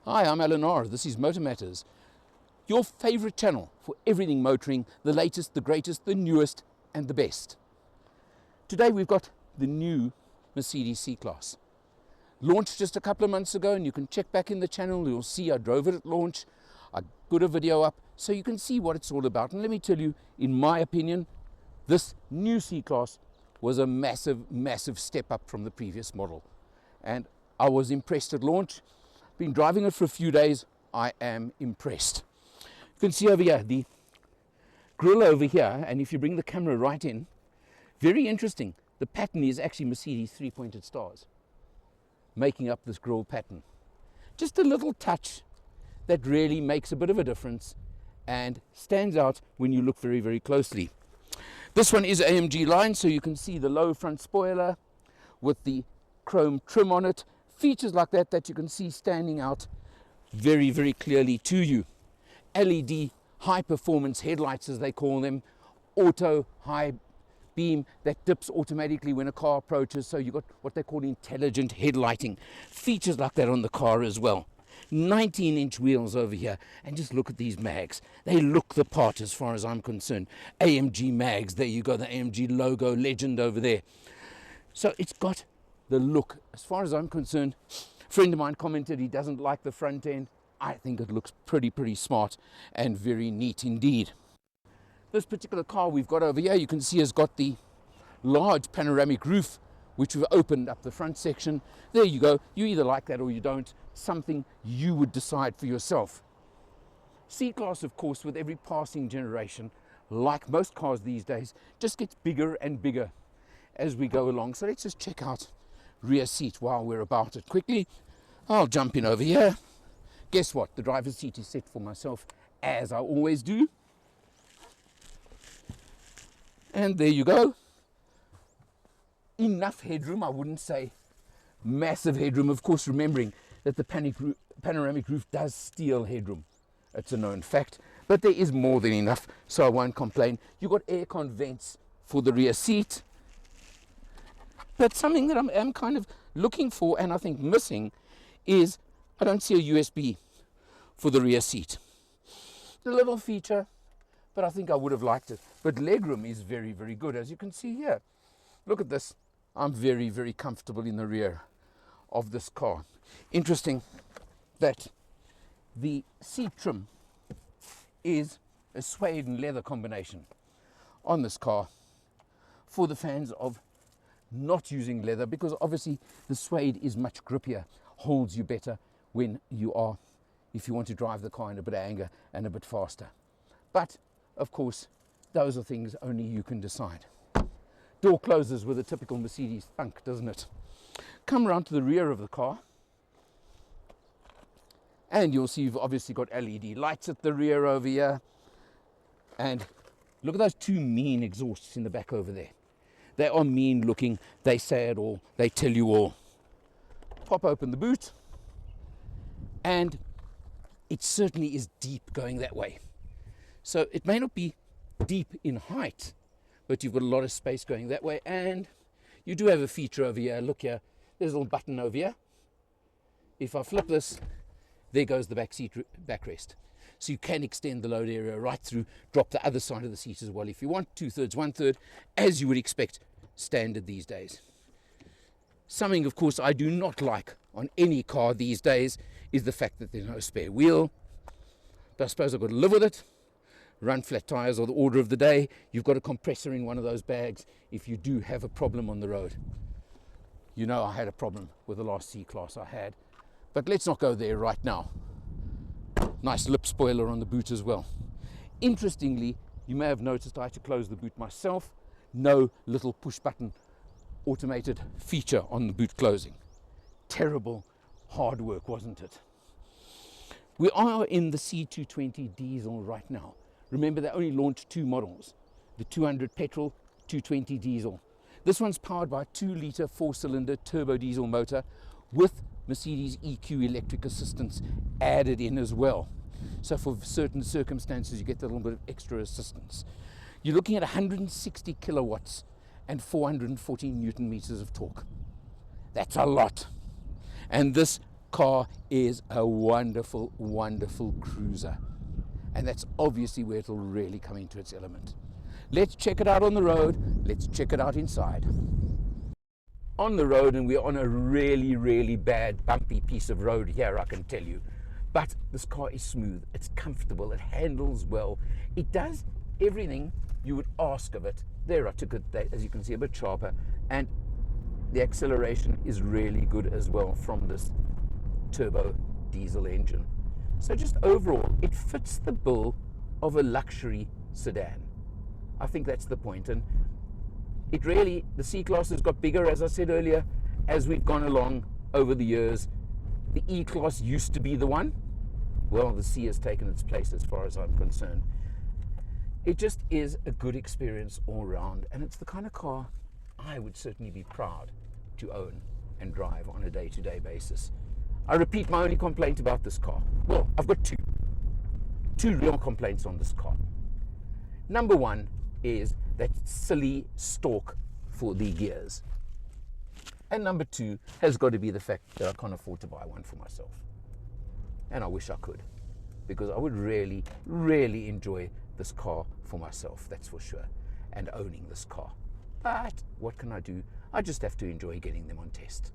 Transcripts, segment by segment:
Hi, I'm Alan R. This is Motor Matters, your favorite channel for everything motoring, the latest, the greatest, the newest, and the best. Today we've got the new Mercedes C-Class. Launched just a couple of months ago, and you can check back in the channel. You'll see I drove it at launch. I put a video up so you can see what it's all about. And let me tell you, in my opinion, this new C-Class was a massive, massive step up from the previous model. And I was impressed at launch. Been driving it for a few days. I am impressed. You can see over here the grille over here, and if you bring the camera right in, very interesting. The pattern is actually Mercedes three-pointed stars making up this grille pattern. Just a little touch that really makes a bit of a difference and stands out when you look very, very closely. This one is AMG line, so you can see the low front spoiler with the chrome trim on it. Features like that you can see standing out very, very clearly to you. LED high performance headlights, as they call them, auto high beam that dips automatically when a car approaches, so you've got what they call intelligent headlighting. Features like that on the car as well. 19-inch wheels over here, and just look at these mags. They look the part as far as I'm concerned. AMG mags, there you go, the AMG logo legend over there. So it's got the look. As far as I'm concerned, a friend of mine commented he doesn't like the front end. I think it looks pretty smart and very neat indeed. This particular car we've got over here, you can see, has got the large panoramic roof, which we've opened up the front section. There you go. You either like that or you don't. Something you would decide for yourself. C-Class, of course, with every passing generation, like most cars these days, just gets bigger and bigger as we go along. So let's just check out rear seat while we're about it quickly. I'll jump in over here. Guess what? The driver's seat is set for myself, as I always do. And there you go. Enough headroom. I wouldn't say massive headroom, of course, remembering that the panoramic roof does steal headroom. It's a known fact, but there is more than enough, so I won't complain. You've got aircon vents for the rear seat. But something that I'm kind of looking for, and I think missing, is I don't see a USB for the rear seat. A little feature, but I think I would have liked it. But legroom is very, very good, as you can see here. Look at this. I'm very, very comfortable in the rear of this car. Interesting that the seat trim is a suede and leather combination on this car for the fans of not using leather, because obviously the suede is much grippier, holds you better when you are, if you want to drive the car in a bit of anger and a bit faster. But of course, those are things only you can decide. Door closes with a typical Mercedes thunk, doesn't it? Come around to the rear of the car, and you'll see you've obviously got LED lights at the rear over here. And look at those two mean exhausts in the back over there. They are mean looking, they say it all, they tell you all. Pop open the boot, and it certainly is deep going that way. So it may not be deep in height, but you've got a lot of space going that way. And you do have a feature over here. Look here, there's a little button over here. If I flip this, there goes the back seat backrest. So you can extend the load area right through, drop the other side of the seat as well if you want, 2/3, 1/3, as you would expect standard these days. Something, of course, I do not like on any car these days is the fact that there's no spare wheel. But I suppose I've got to live with it. Run flat tires are the order of the day. You've got a compressor in one of those bags if you do have a problem on the road. You know I had a problem with the last C-Class I had. But let's not go there right now. Nice lip spoiler on the boot as well. Interestingly, you may have noticed I had to close the boot myself. No little push button automated feature on the boot closing. Terrible hard work, wasn't it? We are in the C220 diesel right now. Remember, they only launched two models, the 200 petrol, 220 diesel. This one's powered by a 2-litre 4-cylinder turbodiesel motor with Mercedes EQ electric assistance added in as well. So for certain circumstances, you get a little bit of extra assistance. You're looking at 160 kilowatts and 440 Newton meters of torque. That's a lot. And this car is a wonderful, wonderful cruiser. And that's obviously where it'll really come into its element. Let's check it out on the road. Let's check it out inside. On the road, and we're on a really, really bad, bumpy piece of road here, I can tell you. But this car is smooth, it's comfortable, it handles well. It does everything you would ask of it. There, I took it, as you can see, a bit sharper. And the acceleration is really good as well from this turbo diesel engine. So just overall, it fits the bill of a luxury sedan. I think that's the point. And it really, the C-Class has got bigger, as I said earlier, as we've gone along over the years. The E-Class used to be the one. Well, the C has taken its place as far as I'm concerned. It just is a good experience all around, and it's the kind of car I would certainly be proud to own and drive on a day-to-day basis. I repeat my only complaint about this car. Well, I've got two real complaints on this car. Number one is that silly stalk for the gears. And number two has got to be the fact that I can't afford to buy one for myself. And I wish I could, because I would really, really enjoy this car for myself, that's for sure, and owning this car. But what can I do? I just have to enjoy getting them on test.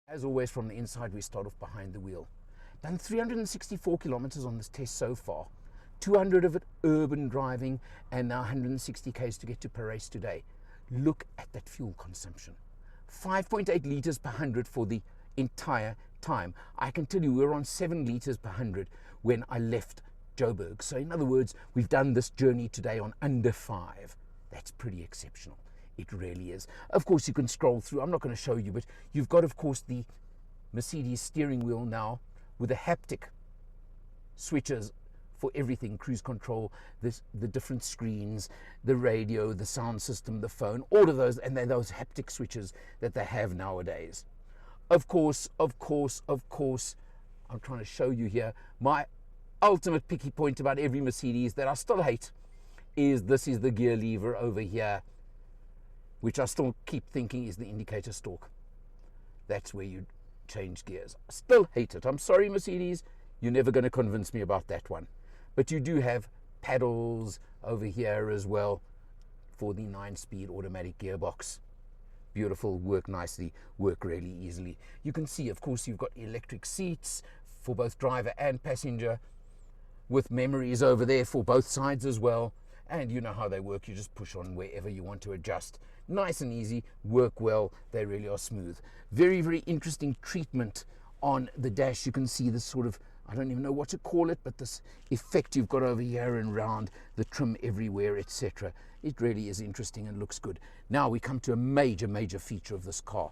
As always, from the inside, we start off behind the wheel. Done 364 kilometers on this test so far, 200 of it urban driving, and now 160 k's to get to Paris today. Look at that fuel consumption. 5.8 liters per 100 for the entire time. I can tell you we're on 7 liters per 100 when I left Joburg. So in other words, we've done this journey today on under 5. That's pretty exceptional. It really is. Of course, you can scroll through. I'm not going to show you, but you've got, of course, the Mercedes steering wheel now with the haptic switches for everything, cruise control, the different screens, the radio, the sound system, the phone, all of those, and then those haptic switches that they have nowadays. Of course, I'm trying to show you here, my ultimate picky point about every Mercedes that I still hate is this is the gear lever over here, which I still keep thinking is the indicator stalk. That's where you change gears. I still hate it. I'm sorry, Mercedes, you're never going to convince me about that one. But you do have paddles over here as well for the 9-speed automatic gearbox. Beautiful, work nicely, work really easily. You can see, of course, you've got electric seats for both driver and passenger, with memories over there for both sides as well. And you know how they work. You just push on wherever you want to adjust. Nice and easy, work well. They really are smooth. Very, very interesting treatment on the dash. You can see this sort of, I don't even know what to call it, but this effect you've got over here and round, the trim everywhere, etc. It really is interesting and looks good. Now we come to a major, major feature of this car,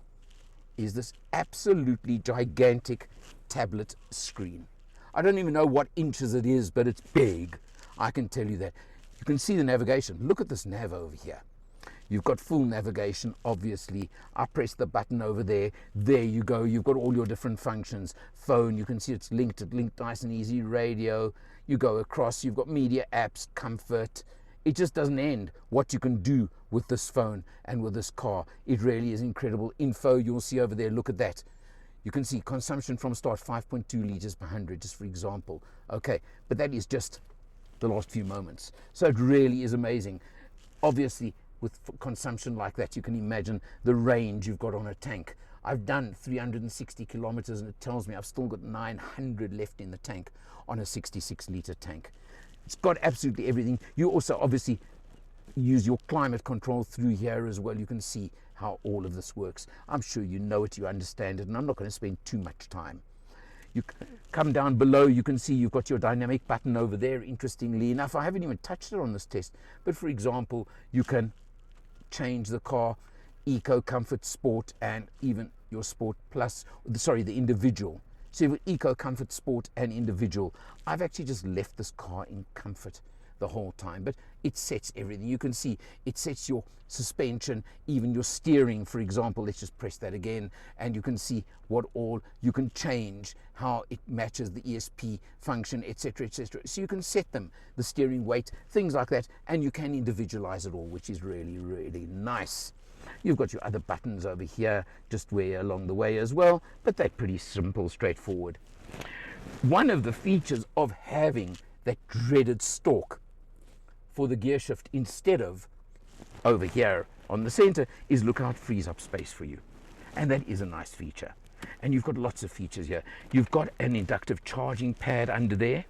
is this absolutely gigantic tablet screen. I don't even know what inches it is, but it's big. I can tell you that. You can see the navigation. Look at this nav over here. You've got full navigation, obviously. I press the button over there. There you go. You've got all your different functions. Phone, you can see it's linked nice and easy. Radio, you go across. You've got media, apps, comfort. It just doesn't end what you can do with this phone and with this car. It really is incredible. Info, you'll see over there. Look at that. You can see consumption from start, 5.2 liters per 100, just for example. Okay, but that is just the last few moments. So it really is amazing. Obviously, with consumption like that, you can imagine the range you've got on a tank. I've done 360 kilometers and it tells me I've still got 900 left in the tank on a 66-liter tank. It's got absolutely everything. You also obviously use your climate control through here as well. You can see how all of this works. I'm sure you know it, you understand it, and I'm not going to spend too much time. You come down below, you can see you've got your dynamic button over there. Interestingly enough, I haven't even touched it on this test, but for example, you can change the car, eco, comfort, sport, and even your sport plus, sorry, the individual. So you've got eco, comfort, sport, and individual. I've actually just left this car in comfort the whole time, but it sets everything. You can see it sets your suspension, even your steering, for example. Let's just press that again, and you can see what all you can change, how it matches the ESP function, etc., etc. So you can set them, the steering weight, things like that, and you can individualize it all, which is really, really nice. You've got your other buttons over here, just where along the way as well, but they're pretty simple, straightforward. One of the features of having that dreaded stalk for the gear shift instead of over here on the center is look how it frees up space for you. And that is a nice feature. And you've got lots of features here. You've got an inductive charging pad under there.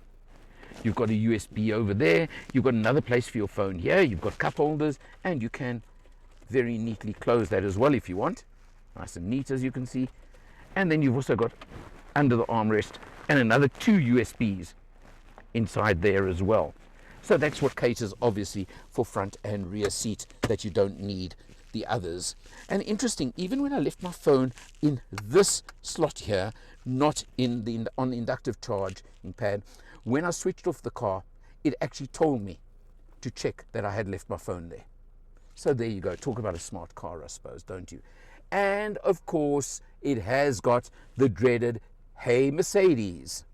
You've got a USB over there. You've got another place for your phone here. You've got cup holders, and you can very neatly close that as well if you want. Nice and neat, as you can see. And then you've also got under the armrest and another 2 USBs inside there as well. So that's what caters obviously for front and rear seat, that you don't need the others. And interesting, even when I left my phone in this slot here, not in the on the inductive charging pad, when I switched off the car, it actually told me to check that I had left my phone there. So there you go. Talk about a smart car, I suppose, don't you? And of course, it has got the dreaded "Hey Mercedes."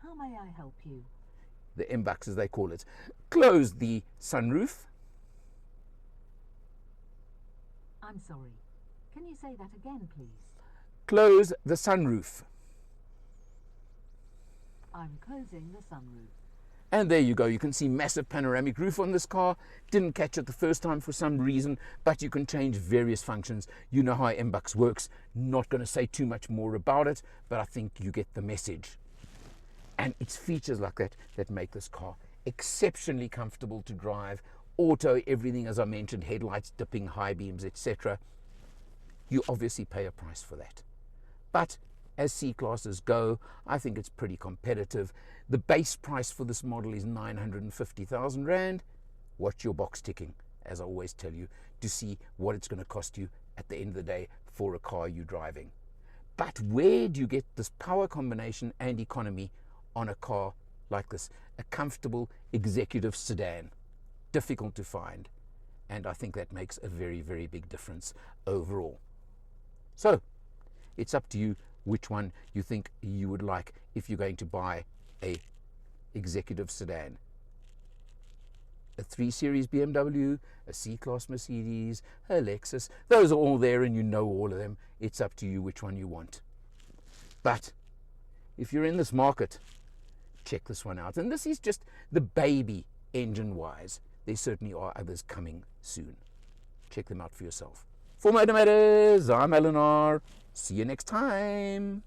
How may I help you? The M-Bucks, as they call it. Close the sunroof. I'm sorry. Can you say that again, please? Close the sunroof. I'm closing the sunroof. And there you go. You can see massive panoramic roof on this car. Didn't catch it the first time for some reason, but you can change various functions. You know how M-Bucks works. Not going to say too much more about it, but I think you get the message. And it's features like that that make this car exceptionally comfortable to drive. Auto, everything, as I mentioned, headlights, dipping, high beams, etc. You obviously pay a price for that. But as C-classes go, I think it's pretty competitive. The base price for this model is 950,000 Rand. Watch your box ticking, as I always tell you, to see what it's going to cost you at the end of the day for a car you're driving. But where do you get this power combination and economy on a car like this? A comfortable executive sedan. Difficult to find. And I think that makes a very, very big difference overall. So, it's up to you which one you think you would like if you're going to buy a executive sedan. A 3 Series BMW, a C-Class Mercedes, a Lexus. Those are all there and you know all of them. It's up to you which one you want. But if you're in this market, check this one out. And this is just the baby engine-wise. There certainly are others coming soon. Check them out for yourself. For Motor Matters, I'm Eleanor. See you next time.